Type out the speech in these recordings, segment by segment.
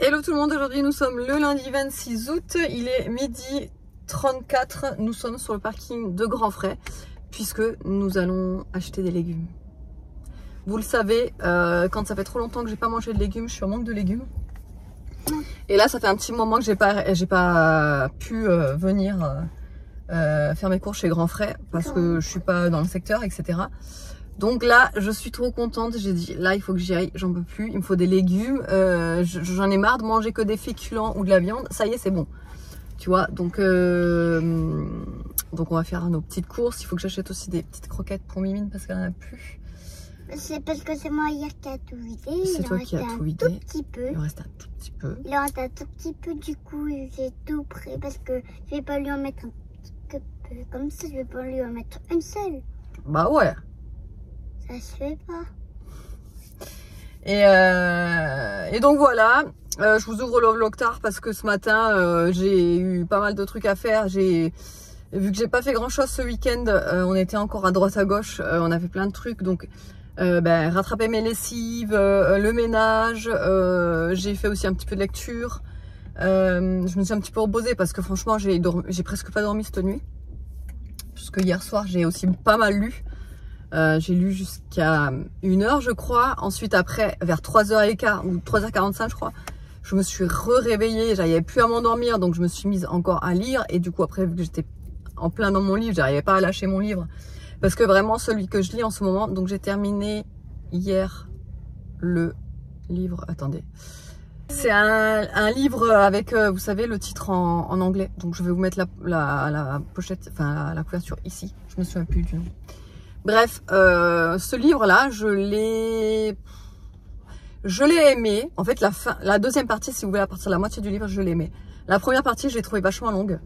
Hello tout le monde, aujourd'hui nous sommes le lundi 26 août, il est midi 34, nous sommes sur le parking de Grand Frais puisque nous allons acheter des légumes. Vous le savez, quand ça fait trop longtemps que j'ai pas mangé de légumes, je suis en manque de légumes. Et là ça fait un petit moment que j'ai pas pu venir faire mes courses chez Grand Frais parce que je suis pas dans le secteur, etc. Donc là, je suis trop contente. J'ai dit, là, il faut que j'y aille. J'en peux plus. Il me faut des légumes. J'en ai marre de manger que des féculents ou de la viande. Ça y est, c'est bon. Tu vois, donc on va faire nos petites courses. Il faut que j'achète aussi des petites croquettes pour Mimine parce qu'elle n'en a plus. C'est parce que c'est moi hier qui a tout vidé. C'est toi qui as tout vidé. Tout petit peu. Il reste un tout petit peu. Il en reste un tout petit peu. Du coup, j'ai tout pris parce que je vais pas lui en mettre un petit peu. Comme ça, je vais pas lui en mettre une seule. Bah ouais. Ça se fait pas. Et donc voilà, je vous ouvre le vlog tard parce que ce matin j'ai eu pas mal de trucs à faire. Vu que j'ai pas fait grand chose ce week-end, on était encore à droite à gauche, on a fait plein de trucs. Donc rattraper mes lessives, le ménage, j'ai fait aussi un petit peu de lecture. Je me suis un petit peu reposée parce que franchement j'ai presque pas dormi cette nuit. Puisque hier soir j'ai aussi pas mal lu. J'ai lu jusqu'à 1h je crois. Ensuite après vers 3h15 ou 3h45 je crois, je me suis réveillée, j'arrivais plus à m'endormir, donc je me suis mise encore à lire. Et du coup après, vu que j'étais en plein dans mon livre, j'arrivais pas à lâcher mon livre parce que vraiment celui que je lis en ce moment, donc j'ai terminé hier le livre, attendez, c'est un livre avec vous savez le titre en anglais, donc je vais vous mettre la pochette, enfin la couverture ici, je me souviens plus du nom. Bref, ce livre-là, je l'ai aimé. En fait, la deuxième partie, si vous voulez, à partir de la moitié du livre, je l'ai aimé. La première partie, je l'ai trouvé vachement longue,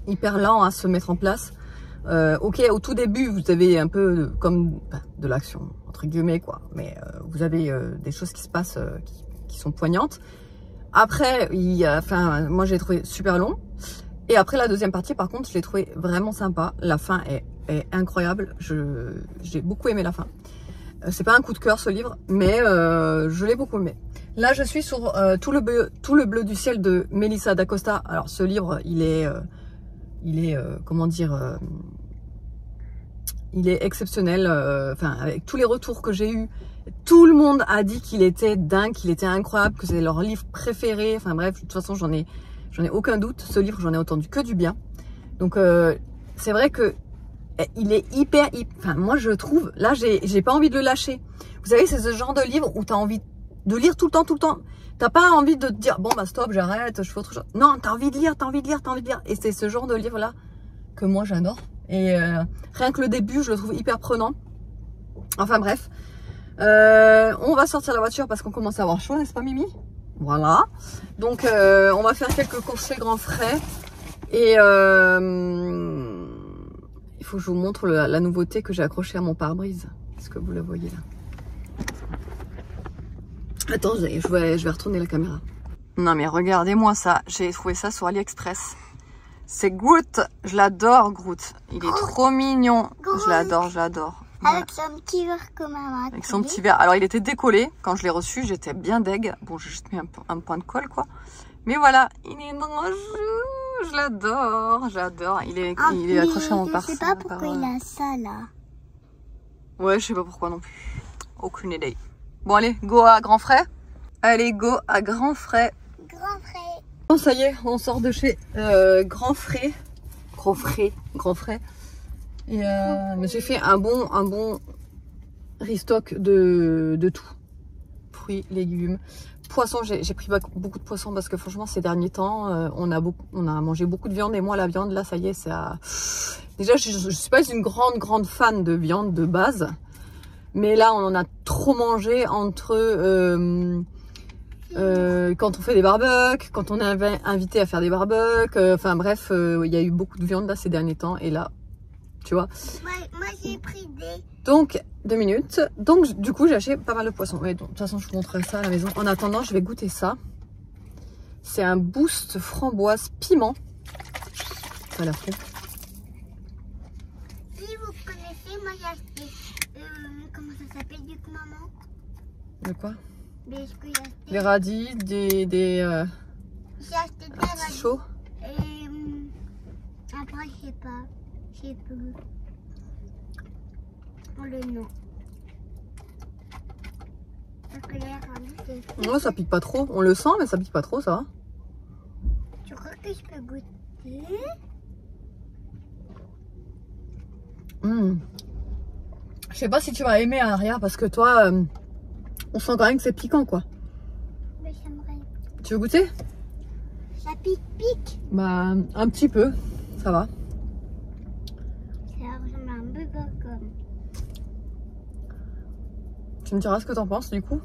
hyper lent à se mettre en place. Ok, au tout début, vous avez un peu comme de l'action, entre guillemets, quoi. Mais vous avez des choses qui se passent qui sont poignantes. Après, moi, je l'ai trouvé super long. Et après, la deuxième partie, par contre, je l'ai trouvé vraiment sympa. La fin est incroyable, j'ai beaucoup aimé la fin. C'est pas un coup de cœur ce livre, mais je l'ai beaucoup aimé. Là je suis sur tout le bleu du ciel de Melissa d'Acosta. Alors ce livre il est comment dire, il est exceptionnel, avec tous les retours que j'ai eu, tout le monde a dit qu'il était dingue, qu'il était incroyable, que c'est leur livre préféré. Enfin bref, de toute façon j'en ai aucun doute, ce livre j'en ai entendu que du bien. Donc c'est vrai que il est hyper, enfin moi je trouve, là j'ai pas envie de le lâcher. Vous savez, c'est ce genre de livre où tu as envie de lire tout le temps. T'as pas envie de te dire bon bah stop, j'arrête, je fais autre chose. Non, t'as envie de lire. Et c'est ce genre de livre là que moi j'adore. Et rien que le début, je le trouve hyper prenant. Enfin bref, on va sortir la voiture parce qu'on commence à avoir chaud, n'est-ce pas Mimi? Voilà. Donc on va faire quelques courses chez Grand Frais. Et il faut que je vous montre la nouveauté que j'ai accrochée à mon pare-brise. Est-ce que vous la voyez là? Attendez, je vais retourner la caméra. Non mais regardez-moi ça. J'ai trouvé ça sur AliExpress. C'est Groot. Je l'adore, Groot. Il est trop mignon. Groot. Je l'adore. Avec son petit verre comme maman. Avec son petit verre. Alors il était décollé. Quand je l'ai reçu, j'étais bien deg. Bon, j'ai juste mis un point de colle quoi. Mais voilà, il est drôle. Je l'adore. Il est accroché à mon pare. Je sais pas pourquoi il a ça là. Ouais, je sais pas pourquoi non plus. Aucune idée. Bon allez, go à Grand Frais. Allez, go à Grand Frais. Grand Frais. Bon, ça y est, on sort de chez Grand Frais. Grand Frais. Et j'ai fait un bon restock de tout. Fruits, légumes. Poisson, j'ai pris beaucoup de poissons parce que franchement ces derniers temps on a mangé beaucoup de viande et moi la viande là ça y est ça. Déjà je suis pas une grande fan de viande de base, mais là on en a trop mangé entre quand on fait des barbecues, quand on est invité à faire des barbecues, enfin bref il y a eu beaucoup de viande là ces derniers temps et là tu vois. Moi j'ai pris des... Donc 2 minutes. Donc du coup j'ai acheté pas mal de poissons. Mais de toute façon je vous montrerai ça à la maison. En attendant je vais goûter ça. C'est un boost framboise piment. Ça a l'air fou. Si vous connaissez, moi j'ai acheté comment ça s'appelle du coup maman? De quoi? Mais ce que j'ai acheté, des radis, des j'ai acheté des radis. artichauts. Et après, je sais pas. Je sais plus. Pour le nom. Parce que les radis, c'est... Ouais, ça pique pas trop. On le sent, mais ça pique pas trop, ça va. Tu crois que je peux goûter? Je sais pas si tu vas aimer, Aria, parce que toi, on sent quand même que c'est piquant, quoi. Mais j'aimerais. Tu veux goûter? Ça pique. Bah, un petit peu, ça va. Ça ressemble à un burger comme. Tu me diras ce que t'en penses, du coup.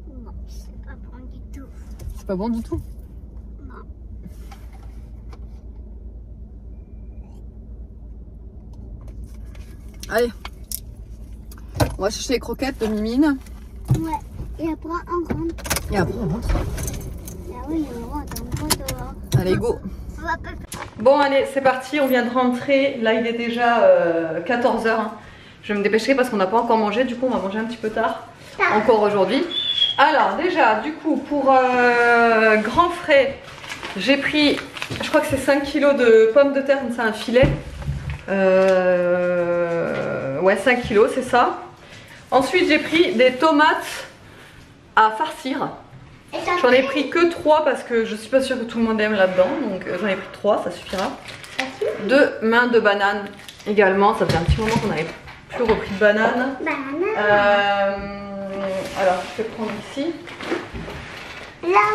Non, c'est pas bon du tout. C'est pas bon du tout. Non. Allez. On va chercher les croquettes de Mimine. Ouais. Et après, on rentre. Et après, on rentre. Ah oui, on rentre dehors. Allez, go. On va pas... Bon, allez, c'est parti. On vient de rentrer. Là, il est déjà 14 h. Je vais me dépêcher parce qu'on n'a pas encore mangé. Du coup, on va manger un petit peu tard. Encore aujourd'hui. Alors, déjà, du coup, pour grand frais, j'ai pris, je crois que c'est 5 kg de pommes de terre. C'est un filet. Ouais, 5 kg, c'est ça. Ensuite, j'ai pris des tomates à farcir. J'en ai pris que 3 parce que je suis pas sûre que tout le monde aime là-dedans. Donc j'en ai pris 3, ça suffira. 2 mains de bananes également. Ça fait un petit moment qu'on n'avait plus repris de bananes. Alors je vais prendre ici.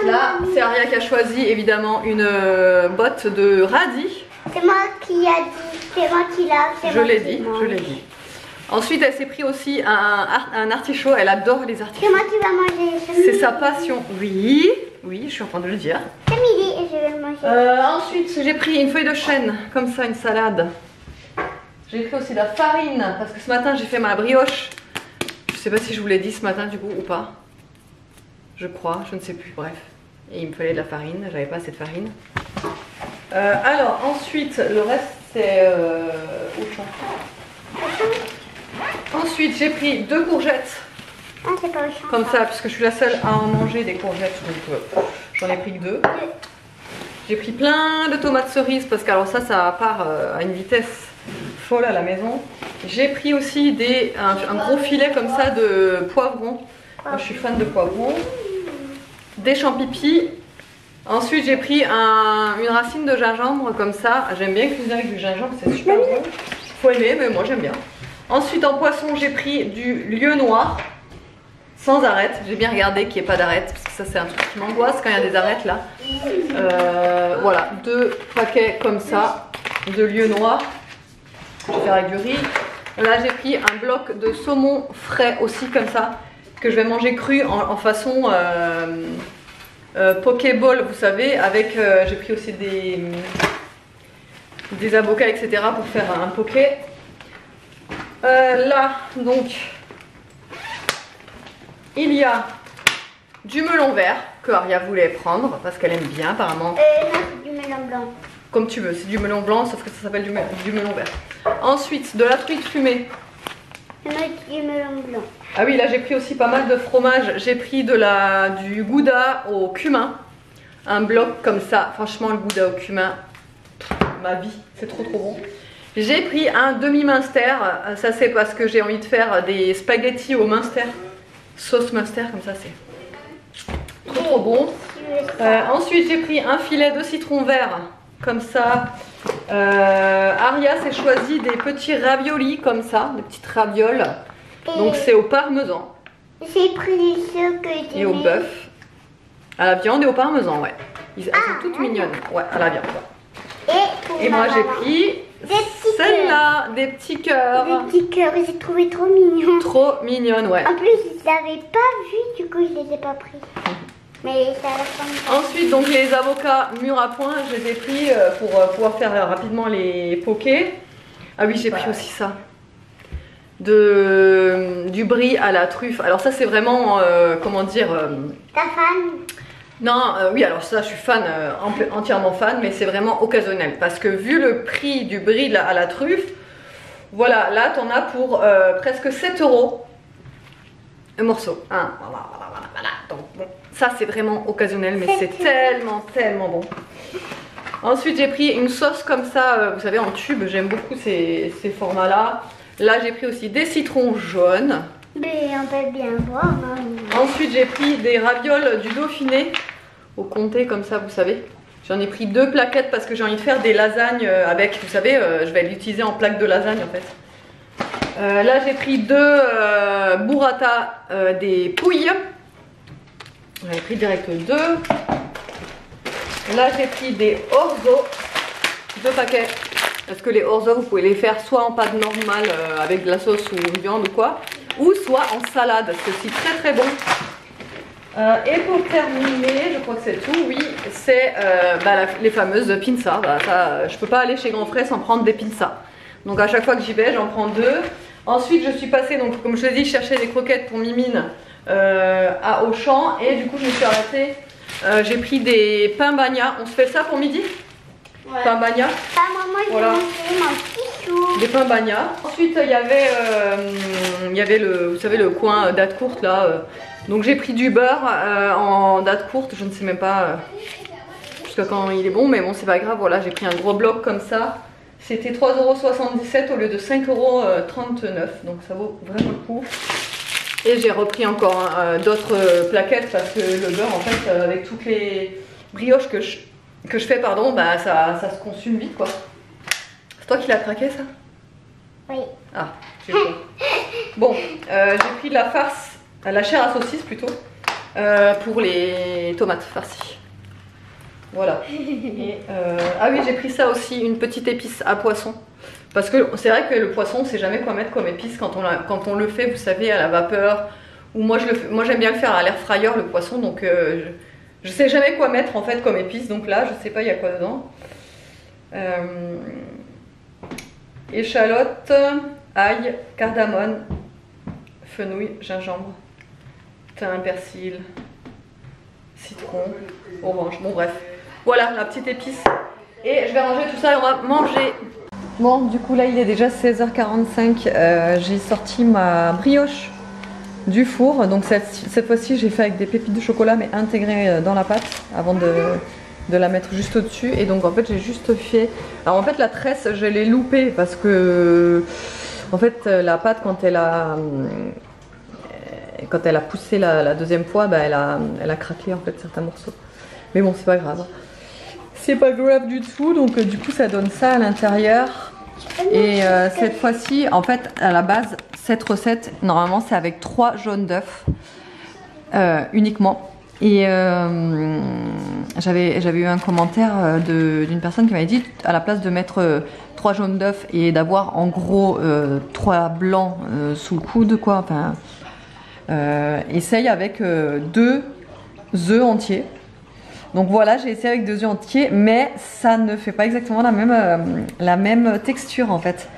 Là, c'est Aria qui a choisi évidemment une botte de radis. C'est moi qui a dit, c'est moi qui l'a. Je l'ai dit, je l'ai dit. Ensuite, elle s'est pris aussi un artichaut. Elle adore les artichauts. C'est moi qui va manger. C'est sa passion. Oui, oui, je suis en train de le dire. C'est midi et je vais le manger. Ensuite, j'ai pris une feuille de chêne, comme ça, une salade. J'ai pris aussi de la farine, parce que ce matin, j'ai fait ma brioche. Je sais pas si je vous l'ai dit ce matin, du coup, ou pas. Je crois, je ne sais plus, bref. Et il me fallait de la farine, j'avais pas assez de farine. Alors, ensuite, le reste, c'est... Auchan. Ensuite, j'ai pris 2 courgettes. Ah, c'est pas Auchan. Comme ça, puisque je suis la seule à en manger des courgettes. Donc, j'en ai pris que 2. J'ai pris plein de tomates cerises, parce que alors ça part à une vitesse folle à la maison. J'ai pris aussi un gros filet comme ça de poivrons. Moi, je suis fan de poivrons. Des champipis. Ensuite, j'ai pris une racine de gingembre comme ça. J'aime bien cuisiner avec du gingembre, c'est super bon. Faut aimer, mais moi j'aime bien. Ensuite, en poisson, j'ai pris du lieu noir. Sans arête. J'ai bien regardé qu'il n'y ait pas d'arête. Parce que ça, c'est un truc qui m'angoisse quand il y a des arêtes là. Voilà, 2 paquets comme ça de lieu noir. Je vais faire avec du riz. Là, j'ai pris un bloc de saumon frais aussi comme ça. Que je vais manger cru en façon pokéball, vous savez. Avec, j'ai pris aussi des avocats, etc. pour faire un poké. Là, donc, il y a du melon vert que Aria voulait prendre parce qu'elle aime bien apparemment. Non, c'est du melon blanc. Comme tu veux, c'est du melon blanc sauf que ça s'appelle du melon vert. Ensuite, de la truite fumée. C'est du melon blanc. Ah oui, là j'ai pris aussi pas mal de fromage. J'ai pris du gouda au cumin. Un bloc comme ça. Franchement, le gouda au cumin, ma vie, c'est trop bon. J'ai pris un demi-minster. Ça c'est parce que j'ai envie de faire des spaghettis au minster. Sauce minster, comme ça c'est trop bon. Ensuite, j'ai pris un filet de citron vert. Comme ça. Aria s'est choisi des petits raviolis comme ça. Des petites ravioles. Donc c'est au parmesan. J'ai pris ceux que tu et au bœuf. À la viande et au parmesan, ouais. Elles sont toutes mignonnes. Ouais, à la viande. Et moi j'ai pris celle-là, des petits cœurs. Des petits cœurs, j'ai trouvé trop mignons. Trop mignonnes, ouais. En plus, je les avais pas vus, du coup je les ai pas pris. Mais ça ressemble. Ensuite, donc les avocats mûrs à point, je les ai pris pour pouvoir faire rapidement les pokés. Ah oui, j'ai pris aussi ça. Du brie à la truffe. Alors ça c'est vraiment, comment dire... Ta fan? Non, oui, alors ça je suis fan, entièrement fan, mais c'est vraiment occasionnel. Parce que vu le prix du brie à la truffe, Voilà, là t'en as pour presque 7 € un morceau. Hein, voilà. Donc bon, ça c'est vraiment occasionnel, mais c'est tellement bon. Ensuite j'ai pris une sauce comme ça, vous savez en tube, j'aime beaucoup ces formats là. Là j'ai pris aussi des citrons jaunes. Mais on peut bien voir. Hein. Ensuite j'ai pris des ravioles du Dauphiné au comté comme ça, vous savez. J'en ai pris 2 plaquettes parce que j'ai envie de faire des lasagnes avec, vous savez, je vais l'utiliser en plaque de lasagne en fait. Là j'ai pris 2 burrata des pouilles. J'en ai pris direct 2. Là j'ai pris des orzo, 2 paquets. Parce que les orzo vous pouvez les faire soit en pâte normale avec de la sauce ou une viande ou quoi, ou soit en salade, c'est aussi très bon. Et pour terminer, je crois que c'est tout, oui, c'est les fameuses pinzas. Bah, ça, je peux pas aller chez Grand Frais sans prendre des pinzas. Donc à chaque fois que j'y vais, j'en prends 2. Ensuite je suis passée, donc comme je te dis, chercher des croquettes pour Mimine à Auchan. Et du coup je me suis arrêtée, j'ai pris des pains bagna. On se fait ça pour midi? Ouais. Pain bagna. Maman, voilà. Mon petit chou. Des pains bagna. Ensuite il y avait le, vous savez, le coin date courte là. Donc j'ai pris du beurre en date courte, je ne sais même pas jusqu'à quand il est bon, mais bon c'est pas grave. Voilà, j'ai pris un gros bloc comme ça. C'était 3,77 € au lieu de 5,39 €, donc ça vaut vraiment le coup. Et j'ai repris encore d'autres plaquettes parce que le beurre en fait avec toutes les brioches que je fais, pardon, bah ça se consume vite quoi. C'est toi qui l'as craqué ça? Oui. Ah, j'ai peur. Bon, j'ai pris de la farce, la chair à saucisse plutôt, pour les tomates farcies. Voilà. Et, ah oui, j'ai pris ça aussi, une petite épice à poisson. Parce que c'est vrai que le poisson, on sait jamais quoi mettre comme épice quand on le fait, vous savez, à la vapeur. Ou moi j'aime bien le faire à l'air fryer, le poisson, donc je sais jamais quoi mettre en fait comme épice. Donc là, je sais pas il y a quoi dedans. Échalote, ail, cardamone, fenouil, gingembre, thym, persil, citron, orange. Bon bref, voilà la petite épice. Et je vais ranger tout ça et on va manger. Bon, du coup là il est déjà 16h45. J'ai sorti ma brioche du four. Donc cette fois-ci j'ai fait avec des pépites de chocolat mais intégrées dans la pâte avant de la mettre juste au-dessus. Et donc en fait j'ai juste fait... Alors en fait la tresse je l'ai loupée parce que en fait la pâte quand elle a poussé la deuxième fois, bah, elle a craqué en fait certains morceaux. Mais bon c'est pas grave. C'est pas grave du tout, donc du coup ça donne ça à l'intérieur. Et cette fois-ci, en fait, à la base, cette recette, normalement c'est avec 3 jaunes d'œufs uniquement. Et j'avais eu un commentaire d'une personne qui m'avait dit, à la place de mettre 3 jaunes d'œufs et d'avoir en gros 3 blancs sous le coude, quoi, enfin, essaye avec 2 œufs entiers. Donc voilà, j'ai essayé avec 2 œufs entiers, mais ça ne fait pas exactement la même texture en fait.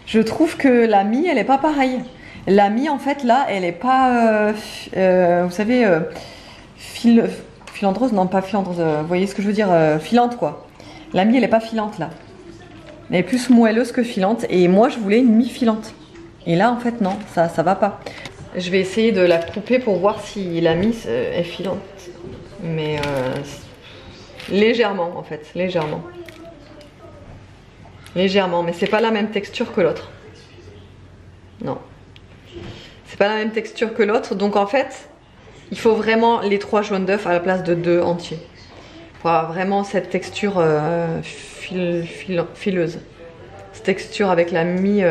Je trouve que la mie, elle est pas pareille. La mie en fait là, elle est pas, vous savez, filandreuse, non pas filandreuse, vous voyez ce que je veux dire, filante quoi. La mie, elle est pas filante là. Elle est plus moelleuse que filante, et moi je voulais une mie filante. Et là en fait non, ça va pas. Je vais essayer de la couper pour voir si la mie est filante. Mais légèrement en fait, légèrement, mais c'est pas la même texture que l'autre. Non, c'est pas la même texture que l'autre, donc en fait il faut vraiment les 3 jaunes d'œufs à la place de 2 entiers pour avoir vraiment cette texture fileuse, cette texture avec la mie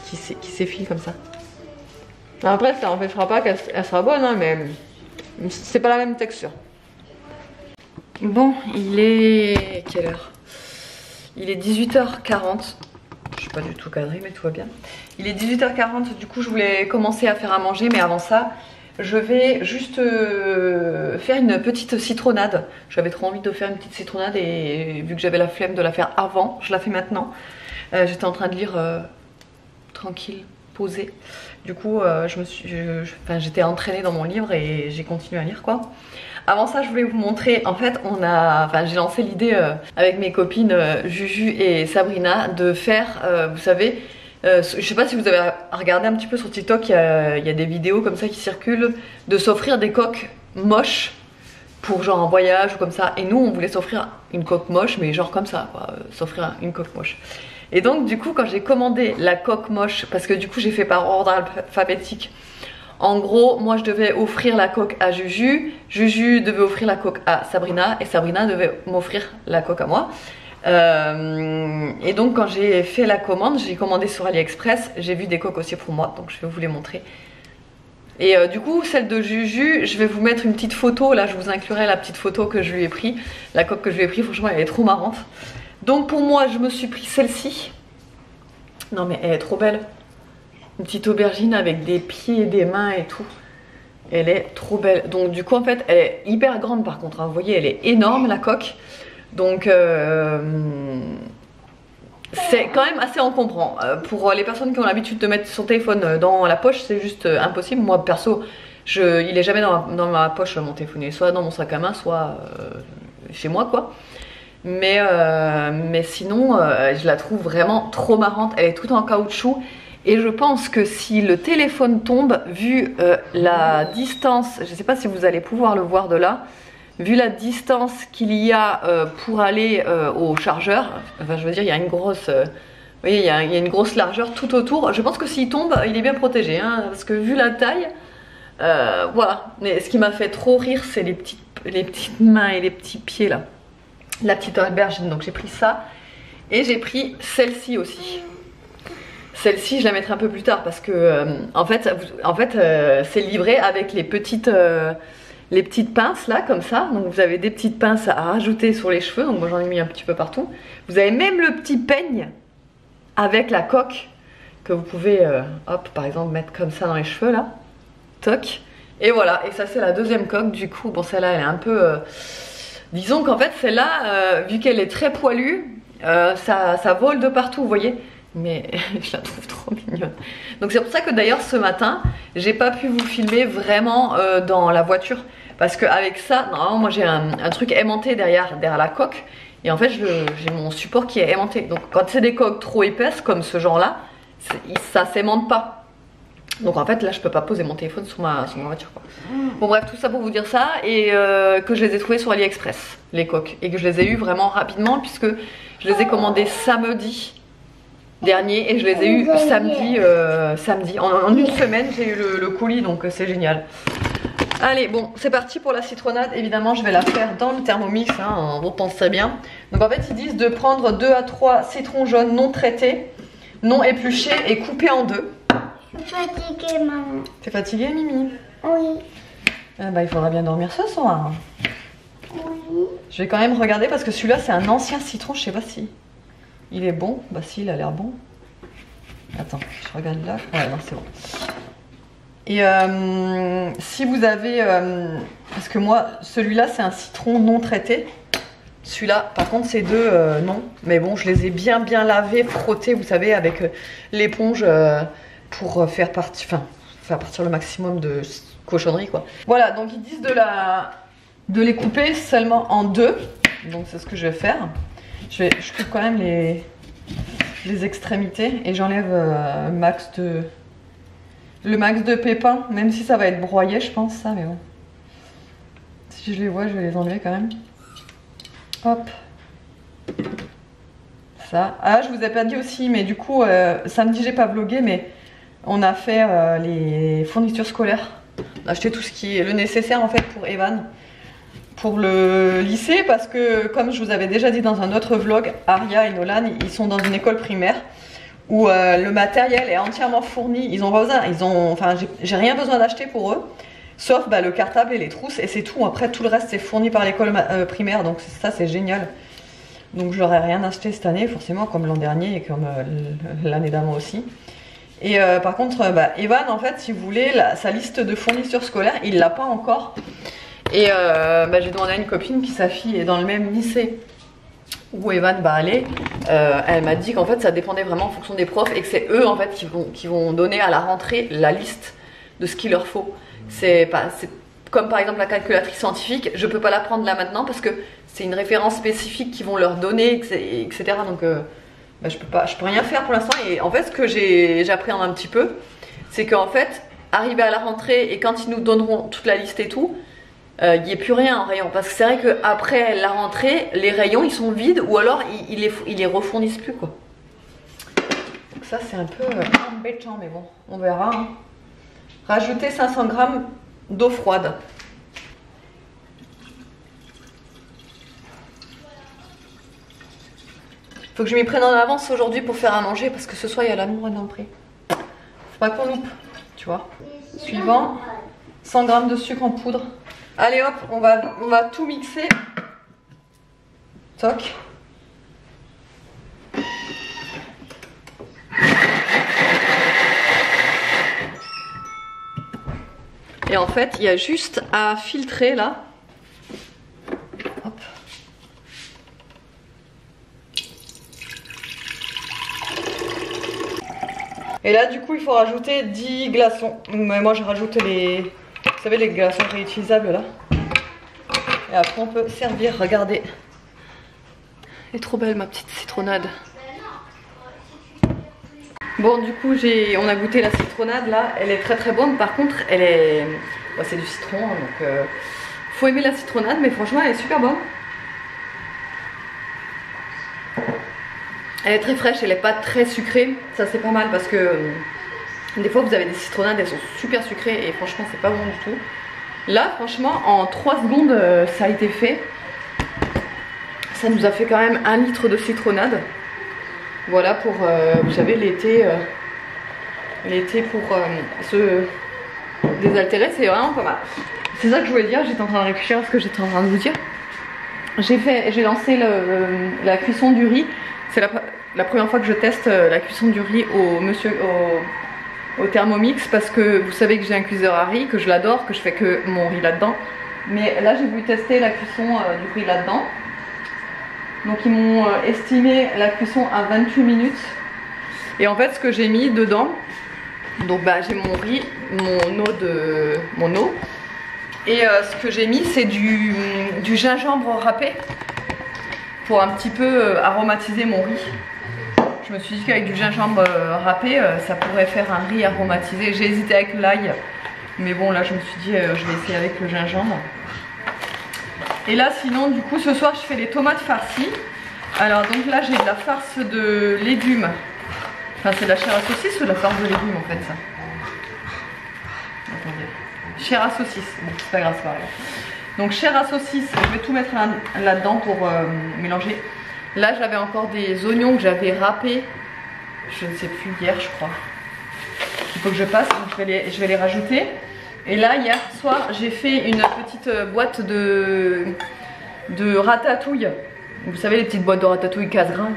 qui s'effile comme ça. Après ça n'empêchera pas qu'elle sera bonne, hein, mais c'est pas la même texture. Bon, il est... quelle heure? Il est 18h40. Je suis pas du tout cadrée, mais tout va bien. Il est 18h40, du coup je voulais commencer à faire à manger, mais avant ça, je vais juste faire une petite citronnade. J'avais trop envie de faire une petite citronnade et vu que j'avais la flemme de la faire avant, je la fais maintenant. J'étais en train de lire tranquille, posée. Du coup, j'étais entraînée dans mon livre et j'ai continué à lire quoi. Avant ça, je voulais vous montrer, en fait, j'ai lancé l'idée avec mes copines Juju et Sabrina de faire, vous savez, Je sais pas si vous avez regardé un petit peu sur TikTok, il y a des vidéos comme ça qui circulent de s'offrir des coques moches pour genre un voyage ou comme ça. Et nous on voulait s'offrir une coque moche, mais genre comme ça quoi, s'offrir une coque moche. Et donc du coup quand j'ai commandé la coque moche, parce que du coup j'ai fait par ordre alphabétique. En gros, moi je devais offrir la coque à Juju, Juju devait offrir la coque à Sabrina et Sabrina devait m'offrir la coque à moi. Et donc quand j'ai fait la commande, j'ai commandé sur AliExpress, j'ai vu des coques aussi pour moi, donc je vais vous les montrer. Et du coup celle de Juju, je vais vous mettre une petite photo, là je vous inclurai la petite photo que je lui ai pris, la coque que je lui ai pris, franchement elle est trop marrante. Donc pour moi je me suis pris celle-ci, non mais elle est trop belle, une petite aubergine avec des pieds, des mains et tout. Elle est trop belle, donc du coup en fait elle est hyper grande par contre, hein. Vous voyez elle est énorme la coque. Donc c'est quand même assez encombrant. Pour les personnes qui ont l'habitude de mettre son téléphone dans la poche, c'est juste impossible. Moi perso, il est jamais dans ma poche mon téléphone. Il est soit dans mon sac à main, soit chez moi quoi. Mais sinon, je la trouve vraiment trop marrante. Elle est toute en caoutchouc. Et je pense que si le téléphone tombe, vu la distance, je ne sais pas si vous allez pouvoir le voir de là, vu la distance qu'il y a pour aller au chargeur, enfin je veux dire il y a une grosse, vous voyez, il y a une grosse largeur tout autour. Je pense que s'il tombe, il est bien protégé, hein, parce que vu la taille, voilà. Mais ce qui m'a fait trop rire, c'est les petites mains et les petits pieds là, la petite aubergine. Donc j'ai pris ça et j'ai pris celle-ci aussi. Celle-ci, je la mettrai un peu plus tard parce que en fait c'est livré avec les petites pinces là comme ça. Donc vous avez des petites pinces à rajouter sur les cheveux, donc moi j'en ai mis un petit peu partout. Vous avez même le petit peigne avec la coque que vous pouvez hop par exemple mettre comme ça dans les cheveux là, toc, et voilà. Et ça c'est la deuxième coque. Du coup bon celle-là elle est un peu disons qu'en fait celle-là vu qu'elle est très poilue, ça vole de partout, vous voyez. Mais je la trouve trop mignonne. Donc c'est pour ça que d'ailleurs ce matin j'ai pas pu vous filmer vraiment dans la voiture, parce qu'avec ça, normalement moi j'ai un truc aimanté derrière la coque, et en fait j'ai mon support qui est aimanté. Donc quand c'est des coques trop épaisses comme ce genre là, ça s'aimante pas. Donc en fait là je peux pas poser mon téléphone sur ma voiture quoi. Bon bref, tout ça pour vous dire ça, et que je les ai trouvées sur AliExpress les coques, et que je les ai eues vraiment rapidement puisque je les ai commandées samedi dernier et je les ai eu samedi. En une semaine j'ai eu le colis, donc c'est génial. Allez bon c'est parti pour la citronnade. Évidemment je vais la faire dans le Thermomix, hein, on pense très bien. Donc en fait ils disent de prendre 2 à 3 citrons jaunes non traités, non épluchés et coupés en deux. Je suis fatiguée maman. T'es fatiguée Mimi? Oui. Ah bah il faudra bien dormir ce soir. Oui. Je vais quand même regarder parce que celui-là c'est un ancien citron, je sais pas si il est bon. Bah si, il a l'air bon. Attends, je regarde là. Ouais, non, c'est bon. Et si vous avez... parce que moi, celui-là, c'est un citron non traité. Celui-là, par contre, ces deux, non. Mais bon, je les ai bien lavés, frottés, vous savez, avec l'éponge pour faire partir le maximum de cochonnerie, quoi. Voilà, donc ils disent de les couper seulement en deux. Donc c'est ce que je vais faire. Je coupe quand même les extrémités et j'enlève le max de pépins, même si ça va être broyé je pense ça, mais bon. Si je les vois je vais les enlever quand même. Hop. Ça. Ah je vous ai pas dit aussi, mais du coup samedi j'ai pas vlogué, mais on a fait les fournitures scolaires. On a acheté tout ce qui est le nécessaire en fait pour Evan. Pour le lycée, parce que comme je vous avais déjà dit dans un autre vlog, Aria et Nolan ils sont dans une école primaire où le matériel est entièrement fourni. Ils ont pas besoin, enfin j'ai rien besoin d'acheter pour eux, sauf le cartable et les trousses, et c'est tout. Après tout le reste c'est fourni par l'école primaire, donc ça c'est génial. Donc je leur ai rien acheté cette année forcément, comme l'an dernier et comme l'année d'avant aussi. Et par contre Evan en fait si vous voulez sa liste de fournitures scolaires il l'a pas encore. Et j'ai demandé à une copine qui sa fille est dans le même lycée où Evan va aller. Elle m'a dit qu'en fait ça dépendait vraiment en fonction des profs et que c'est eux en fait qui vont donner à la rentrée la liste de ce qu'il leur faut. C'est comme par exemple la calculatrice scientifique, je peux pas la prendre là maintenant parce que c'est une référence spécifique qu'ils vont leur donner, etc. Donc bah, je peux rien faire pour l'instant. Et en fait, ce que j'appréhende un petit peu, c'est qu'en fait, arriver à la rentrée et quand ils nous donneront toute la liste et tout, il n'y a plus rien en rayon. Parce que c'est vrai qu'après la rentrée, les rayons ils sont vides ou alors ils les refournissent plus quoi. Donc ça c'est un peu embêtant, mais bon, on verra. Hein. Rajouter 500 g d'eau froide. Faut que je m'y prenne en avance aujourd'hui pour faire à manger parce que ce soir il y a l'amour dans le pré. Faut pas qu'on loupe, tu vois. Suivant, 100 g de sucre en poudre. Allez hop, on va tout mixer. Toc. Et en fait, il y a juste à filtrer là. Hop. Et là, du coup, il faut rajouter 10 glaçons. Mais moi, je rajoute les... Vous savez, les glaçons réutilisables là. Et après, on peut servir. Regardez. Elle est trop belle, ma petite citronnade. Bon, du coup, on a goûté la citronnade là. Elle est très très bonne. Par contre, elle est... Bon, c'est du citron, donc... Faut aimer la citronnade, mais franchement, elle est super bonne. Elle est très fraîche, elle n'est pas très sucrée. Ça, c'est pas mal parce que... des fois, vous avez des citronnades, elles sont super sucrées et franchement, c'est pas bon du tout. Là, franchement, en 3 secondes, ça a été fait. Ça nous a fait quand même 1 litre de citronnade. Voilà pour, vous savez, l'été pour se désaltérer, c'est vraiment pas mal. C'est ça que je voulais dire, j'étais en train de réfléchir à ce que j'étais en train de vous dire. J'ai lancé la cuisson du riz. C'est la première fois que je teste la cuisson du riz au Thermomix parce que vous savez que j'ai un cuiseur à riz, que je l'adore, que je fais que mon riz là-dedans. Mais là, j'ai voulu tester la cuisson du riz là-dedans. Donc ils m'ont estimé la cuisson à 28 minutes. Et en fait, ce que j'ai mis dedans, donc bah, j'ai mon riz, mon eau. Et ce que j'ai mis, c'est du gingembre râpé pour un petit peu aromatiser mon riz. Je me suis dit qu'avec du gingembre râpé, ça pourrait faire un riz aromatisé. J'ai hésité avec l'ail, mais bon là je me suis dit je vais essayer avec le gingembre. Et là sinon du coup ce soir je fais les tomates farcies. Alors donc là j'ai de la farce de légumes. Enfin c'est de la chair à saucisse ou de la farce de légumes en fait ça. Attendez. Chair à saucisse, bon c'est pas grave, c'est pareil. Donc chair à saucisse, je vais tout mettre là-dedans pour mélanger. Là j'avais encore des oignons que j'avais râpés, je ne sais plus, hier je crois. Il faut que je passe, donc je vais les rajouter. Et là hier soir j'ai fait une petite boîte de ratatouille. Vous savez les petites boîtes de ratatouille casse-grains.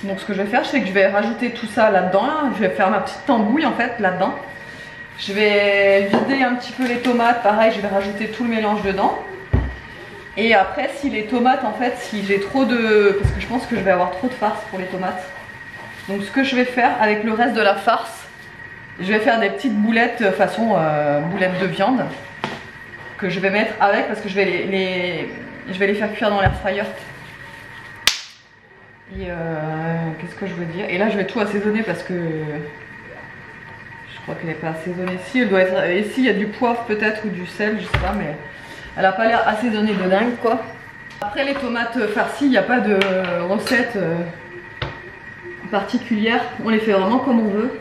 Donc ce que je vais faire, c'est que je vais rajouter tout ça là-dedans. Je vais faire ma petite tambouille en fait là-dedans. Je vais vider un petit peu les tomates, pareil je vais rajouter tout le mélange dedans. Et après si les tomates en fait, si j'ai trop de... parce que je pense que je vais avoir trop de farce pour les tomates. Donc ce que je vais faire avec le reste de la farce, je vais faire des petites boulettes façon boulettes de viande. Que je vais mettre avec parce que je vais les faire cuire dans l'air fryer. Et qu'est-ce que je veux dire? Et là je vais tout assaisonner parce que... je crois qu'elle n'est pas assaisonnée. Si, elle doit être... Ici, il y a du poivre peut-être ou du sel, je sais pas, mais elle n'a pas l'air assaisonnée de dingue, quoi. Après les tomates farcies, il n'y a pas de recette particulière. On les fait vraiment comme on veut.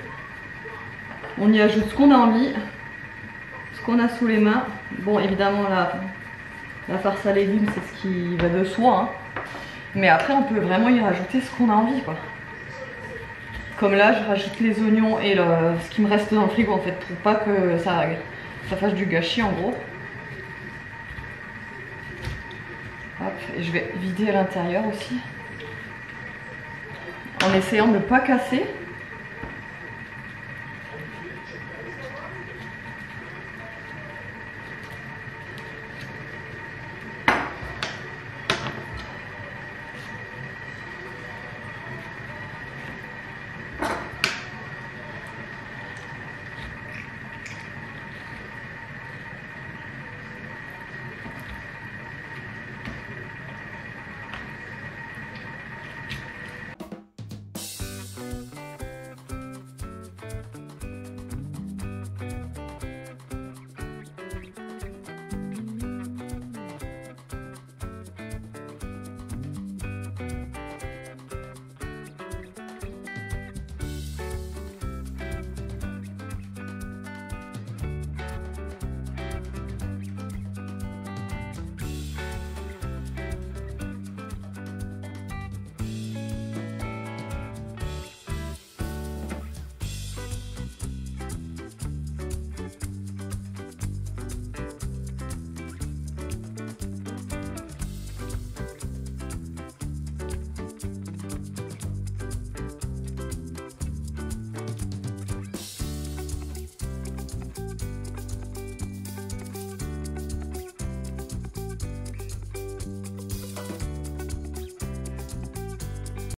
On y ajoute ce qu'on a envie, ce qu'on a sous les mains. Bon, évidemment, la farce à légumes, c'est ce qui va de soi. Hein. Mais après, on peut vraiment y rajouter ce qu'on a envie, quoi. Comme là, je rajoute les oignons et ce qui me reste dans le frigo en fait, pour pas que ça fasse du gâchis en gros. Hop, et je vais vider à l'intérieur aussi. En essayant de ne pas casser.